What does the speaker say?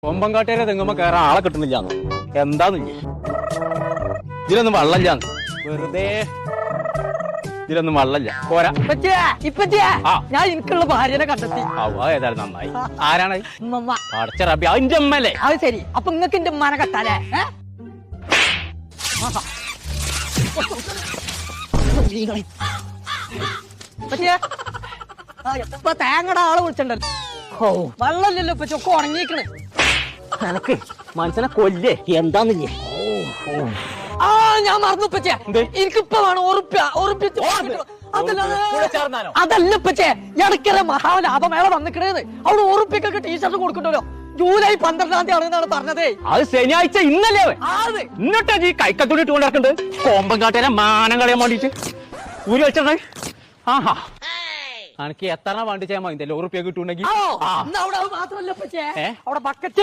കൊമ്പങ്കാട്ടേരെ തെങ്ങുമ്പോ കയറാൻ ആളെ കിട്ടുന്നില്ലാന്ന് എന്താന്നില്ലേ ഇതിലൊന്നും വെള്ളമില്ലാന്ന് വെറുതെ ഇതിലൊന്നും വെള്ളമില്ല പോരാ ഞാൻ എനിക്കുള്ള ഭാര്യനെ കണ്ടെത്തി. ഏതായാലും നന്നായി. ആരാണ് ഉമ്മമ്മ. അടച്ച റബ്ബി അതിന്റെ അമ്മല്ലേ? അത് ശരി. അപ്പൊ നിങ്ങക്ക് എന്റെ ഉമ്മാനെ കെട്ടാലേ? ഇപ്പൊ തേങ്ങയുടെ ആളെ വിളിച്ചിട്ടുണ്ടല്ലോ. വെള്ളമില്ലല്ലോ ഇപ്പൊ ചൊക്കെ ഉണങ്ങിക്കണ്. എനക്ക് മനസ്സിനെ കൊല്ലേ എന്താന്നില്ലേ? ഞാൻ മറന്നു ഇപ്പച്ചേ. എനിക്കിപ്പോ വേണം അതല്ല ഇപ്പച്ചേ, ഇടയ്ക്കര മഹാലാഭമേള വന്നിക്കണേന്ന് അവിടെ ഉറുപ്പിക്കൊക്കെ ടീഷർട്ട് കൊടുക്കണ്ടല്ലോ. ജൂലൈ 12-ാം തീയതി ആണെന്നാണ് പറഞ്ഞതേ. അത് ശനിയാഴ്ച ഇന്നല്ലേ? എന്നിട്ടാ ഈ കൈക്കത്തൂടി ഇട്ട് കൊണ്ടിറക്കുന്നത് കോമ്പം കാട്ടേനെ മാനം കളയാൻ വേണ്ടിട്ട് ഊരി വെച്ചേ. ആഹാ എനിക്ക് എത്ര വേണ്ടി ചെയ്യാൻ മതി ഉറുപ്പിയൊക്കെ കിട്ടുണ്ടെങ്കിൽ. അവിടെ മാത്രമല്ല അവിടെ ബക്കറ്റ്